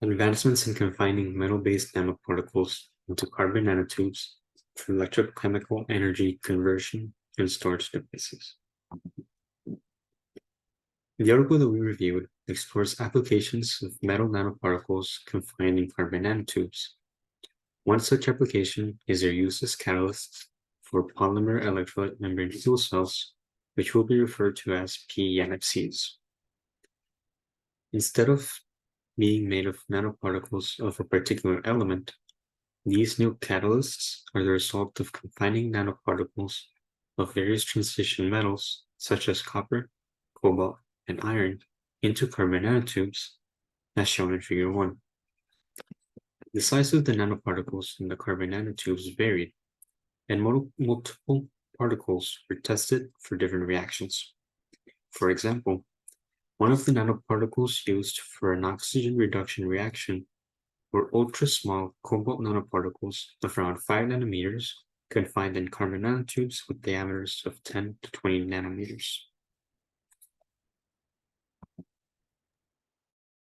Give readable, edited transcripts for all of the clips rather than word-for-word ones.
Advancements in confining metal-based nanoparticles into carbon nanotubes for electrochemical energy conversion and storage devices. The article that we reviewed explores applications of metal nanoparticles confined in carbon nanotubes. One such application is their use as catalysts for polymer electrolyte membrane fuel cells, which will be referred to as PEMFCs. Instead of being made of nanoparticles of a particular element, these new catalysts are the result of confining nanoparticles of various transition metals, such as copper, cobalt, and iron, into carbon nanotubes, as shown in Figure 1. The size of the nanoparticles in the carbon nanotubes varied, and multiple particles were tested for different reactions. For example, one of the nanoparticles used for an oxygen reduction reaction were ultra-small cobalt nanoparticles of around 5 nanometers confined in carbon nanotubes with diameters of 10 to 20 nanometers.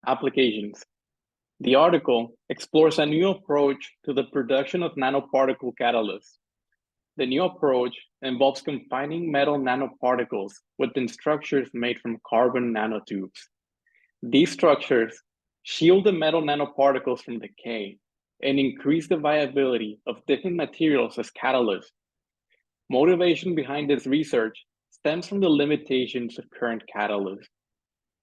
Applications. The article explores a new approach to the production of nanoparticle catalysts. The new approach involves confining metal nanoparticles within structures made from carbon nanotubes. These structures shield the metal nanoparticles from decay and increase the viability of different materials as catalysts. Motivation behind this research stems from the limitations of current catalysts.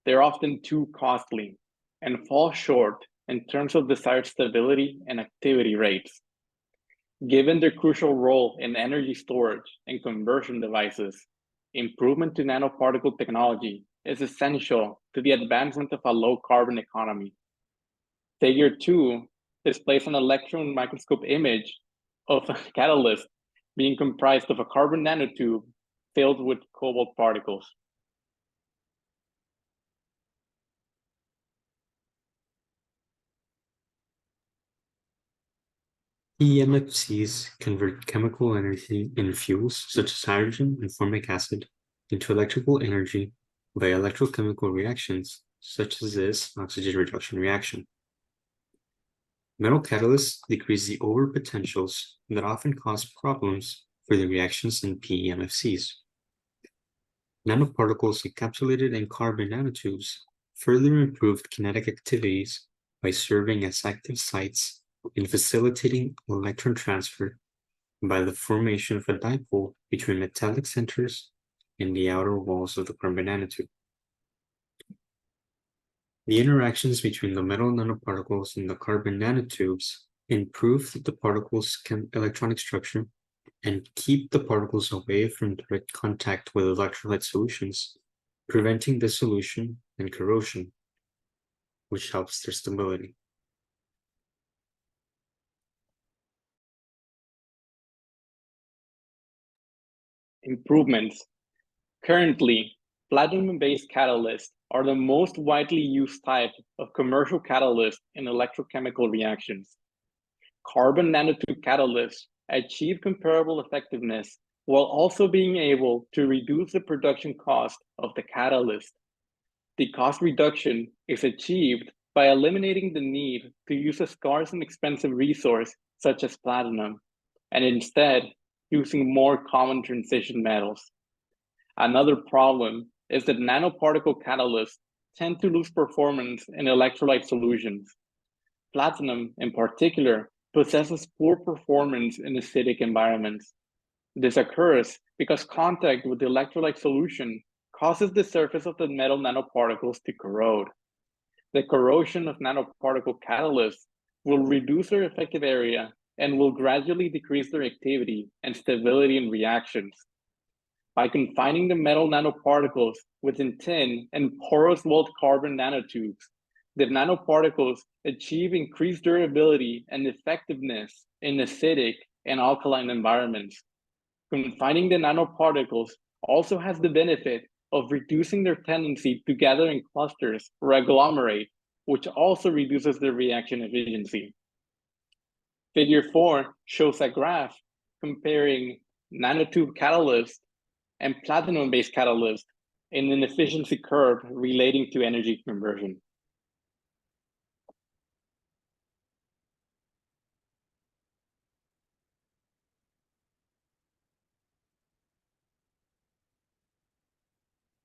They're often too costly and fall short in terms of desired stability and activity rates. Given their crucial role in energy storage and conversion devices, improvement to nanoparticle technology is essential to the advancement of a low-carbon economy. Figure 2 displays an electron microscope image of a catalyst being comprised of a carbon nanotube filled with cobalt particles. PEMFCs convert chemical energy in fuels such as hydrogen and formic acid into electrical energy by electrochemical reactions such as this oxygen reduction reaction. Metal catalysts decrease the overpotentials that often cause problems for the reactions in PEMFCs. Nanoparticles encapsulated in carbon nanotubes further improved kinetic activities by serving as active sites in facilitating electron transfer by the formation of a dipole between metallic centers and the outer walls of the carbon nanotube. The interactions between the metal nanoparticles and the carbon nanotubes improve the particles' electronic structure and keep the particles away from direct contact with electrolyte solutions, preventing dissolution and corrosion, which helps their stability. Improvements. Currently, platinum-based catalysts are the most widely used type of commercial catalyst in electrochemical reactions. Carbon nanotube catalysts achieve comparable effectiveness while also being able to reduce the production cost of the catalyst. The cost reduction is achieved by eliminating the need to use a scarce and expensive resource such as platinum, and instead using more common transition metals. Another problem is that nanoparticle catalysts tend to lose performance in electrolyte solutions. Platinum, in particular, possesses poor performance in acidic environments. This occurs because contact with the electrolyte solution causes the surface of the metal nanoparticles to corrode. The corrosion of nanoparticle catalysts will reduce their effective area and will gradually decrease their activity and stability in reactions. By confining the metal nanoparticles within thin and porous walled carbon nanotubes, the nanoparticles achieve increased durability and effectiveness in acidic and alkaline environments. Confining the nanoparticles also has the benefit of reducing their tendency to gather in clusters or agglomerate, which also reduces their reaction efficiency. Figure 4 shows a graph comparing nanotube catalysts and platinum-based catalysts in an efficiency curve relating to energy conversion.